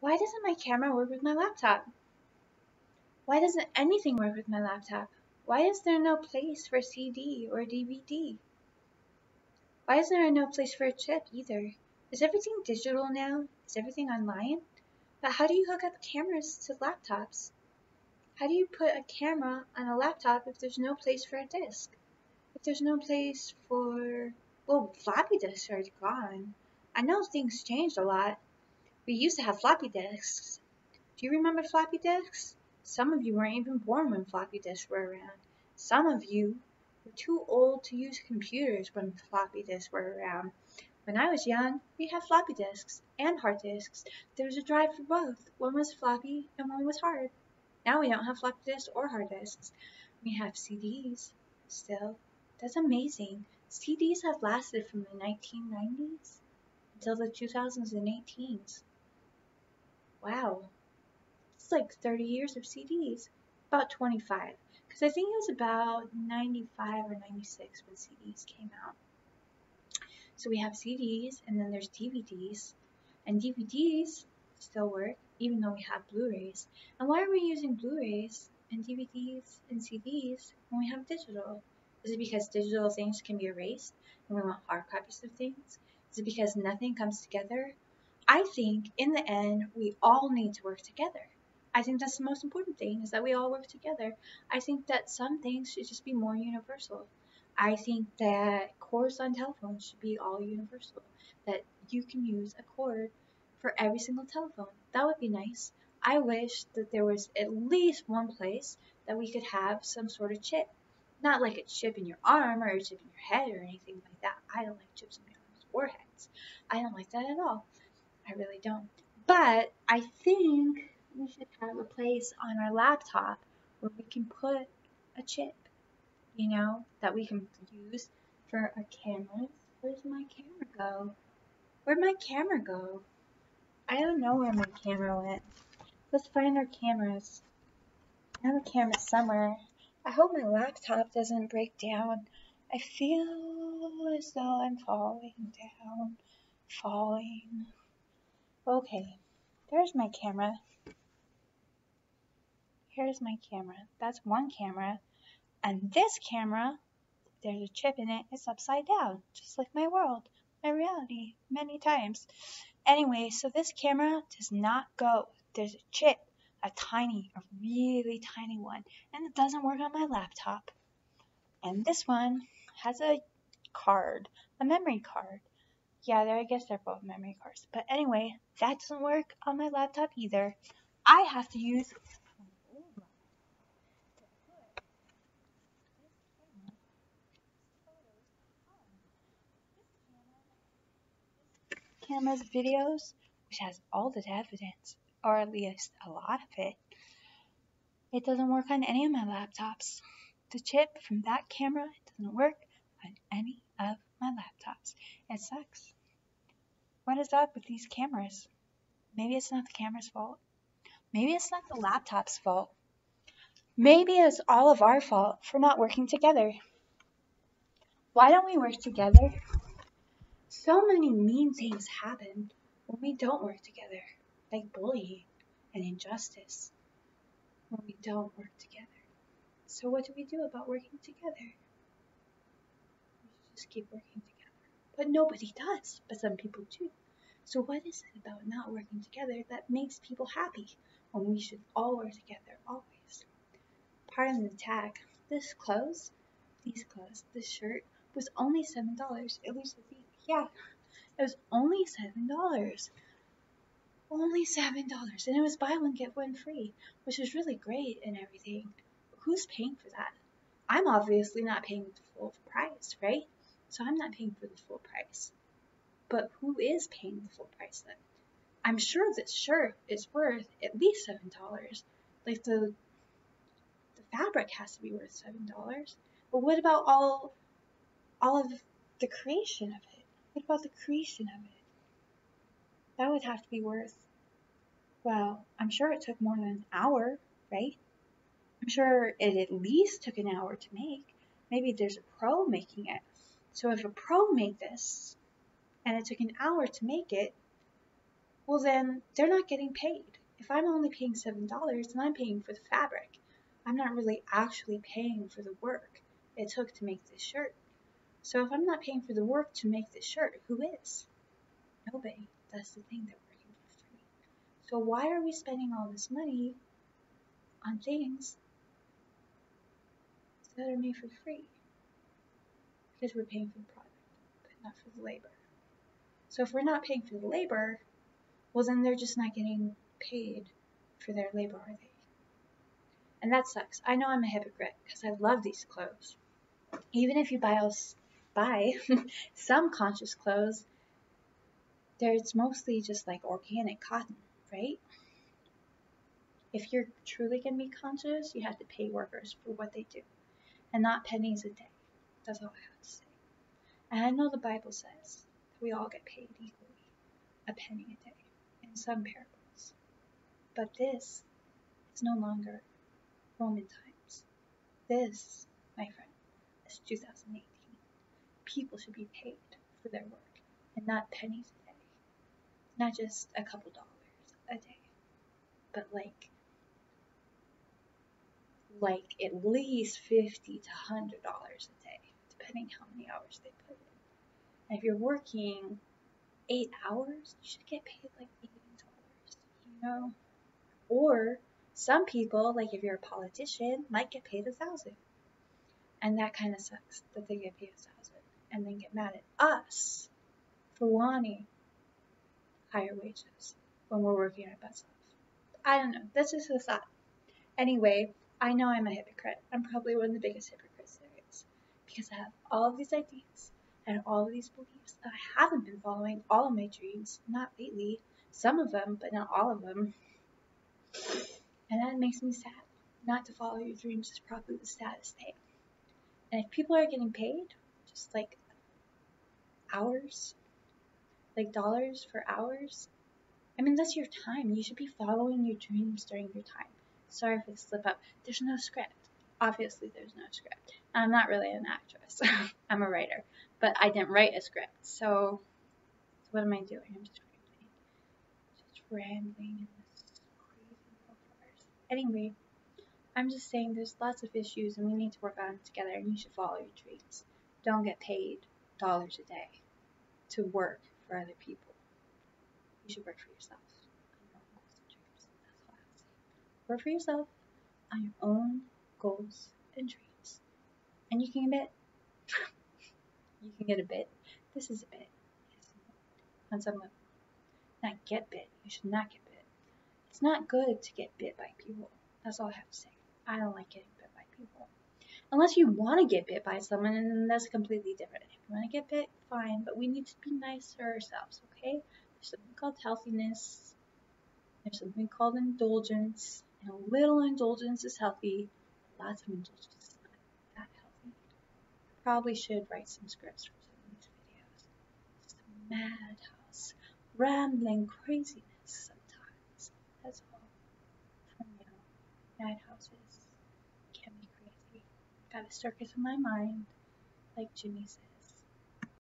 Why doesn't my camera work with my laptop? Why doesn't anything work with my laptop? Why is there no place for CD or DVD? Why is there no place for a chip either? Is everything digital now? Is everything online? But how do you hook up cameras to laptops? How do you put a camera on a laptop if there's no place for a disk? If there's no place for, well, floppy disks are gone. I know things changed a lot. We used to have floppy disks. Do you remember floppy disks? Some of you weren't even born when floppy disks were around. Some of you were too old to use computers when floppy disks were around. When I was young, we had floppy disks and hard disks. There was a drive for both. One was floppy and one was hard. Now we don't have floppy disks or hard disks. We have CDs still. That's amazing. CDs have lasted from the 1990s until the 2018s. Wow. It's like 30 years of CDs. About 25. Because I think it was about 95 or 96 when CDs came out. So we have CDs, and then there's DVDs. And DVDs still work, even though we have Blu-rays. And why are we using Blu-rays and DVDs and CDs when we have digital? Is it because digital things can be erased and we want hard copies of things? Is it because nothing comes together? I think in the end, we all need to work together. I think that's the most important thing, is that we all work together. I think that some things should just be more universal. I think that cords on telephones should be all universal. That you can use a cord for every single telephone. That would be nice. I wish that there was at least one place that we could have some sort of chip. Not like a chip in your arm or a chip in your head or anything like that. I don't like chips in people's foreheads. I don't like that at all. I really don't. But I think we should have a place on our laptop where we can put a chip, that we can use for our cameras. Where's my camera go? Where'd my camera go? I don't know where my camera went. Let's find our cameras. I have a camera somewhere. I hope my laptop doesn't break down. I feel as though I'm falling down. Falling. Okay, there's my camera. Here's my camera. That's one camera. And this camera, there's a chip in it. It's upside down, just like my world, my reality, many times. Anyway, so this camera does not go. There's a chip, a really tiny one, and it doesn't work on my laptop. And this one has a card, a memory card. Yeah, I guess they're both memory cards. But anyway, that doesn't work on my laptop either. I have to use camera's videos, which has all the evidence, or at least a lot of it. It doesn't work on any of my laptops. The chip from that camera doesn't work on any of my laptops. It sucks. What is up with these cameras? Maybe it's not the camera's fault. Maybe it's not the laptop's fault. Maybe it's all of our fault for not working together. Why don't we work together? So many mean things happen when we don't work together, like bullying and injustice, when we don't work together. So what do we do about working together? We should just keep working together. But nobody does, but some people do. So what is it about not working together that makes people happy when we should all work together always? Pardon the tag. These clothes, this shirt was only $7. At least I think, yeah, it was only $7. Only $7. And it was buy one, get one free, which was really great and everything. Who's paying for that? I'm obviously not paying the full price, right? So I'm not paying for the full price. But who is paying the full price then? I'm sure this shirt is worth at least $7. Like the fabric has to be worth $7. But what about all of the creation of it? What about the creation of it? That would have to be worth, well, I'm sure it took more than an hour, right? I'm sure it at least took an hour to make. Maybe there's a pro making it. So if a pro made this, and it took an hour to make it, well then they're not getting paid. If I'm only paying $7, then I'm paying for the fabric. I'm not really actually paying for the work it took to make this shirt. So if I'm not paying for the work to make this shirt, who is? Nobody. That's the thing, they're working for free. So why are we spending all this money on things that are made for free? Because we're paying for the product, but not for the labor. So if we're not paying for the labor, well then they're just not getting paid for their labor, are they? And that sucks. I know I'm a hypocrite because I love these clothes. Even if you buy some conscious clothes, it's mostly just like organic cotton, right? If you're truly going to be conscious, you have to pay workers for what they do and not pennies a day. That's all I have to say. And I know the Bible says that we all get paid equally, a penny a day, in some parables. But this is no longer Roman times. This, my friend, is 2018. People should be paid for their work and not pennies a day. Not just a couple dollars a day, but like at least $50 to $100 a day, depending how many hours they put in. And if you're working 8 hours, you should get paid like $80, you know? Or some people, like if you're a politician, might get paid $1,000. And that kind of sucks that they get paid $1,000 and then get mad at us for wanting higher wages when we're working our butts off. I don't know. That's just a thought. Anyway, I know I'm a hypocrite. I'm probably one of the biggest hypocrites there is. Because I have all of these ideas and all of these beliefs that I haven't been following all of my dreams. Not lately. Some of them, but not all of them. And that makes me sad. Not to follow your dreams is probably the saddest thing. And if people are getting paid, just like hours, like dollars for hours, I mean, that's your time. You should be following your dreams during your time. Sorry if I slip up. There's no script. Obviously, there's no script. I'm not really an actress. I'm a writer. But I didn't write a script. So what am I doing? I'm just rambling in this crazy world of ours. Anyway, I'm just saying there's lots of issues and we need to work on them together and you should follow your dreams. Don't get paid dollars a day to work for other people. You should work for yourself on your own goals and dreams. That's all I have to say. Work for yourself on your own goals and dreams. And you can get you can get a bit. This is a bit. On some level. Not get bit. You should not get bit. It's not good to get bit by people. That's all I have to say. I don't like getting bit by people. Unless you want to get bit by someone, and then that's completely different. If you want to get bit, fine, but we need to be nice to ourselves, okay? There's something called healthiness. There's something called indulgence. And a little indulgence is healthy. Lots of indulgence is not that healthy. Probably should write some scripts for some of these videos. It's a madhouse, rambling craziness sometimes. That's all. For now, madhouses can be crazy. Got a circus in my mind, like Jimmy said.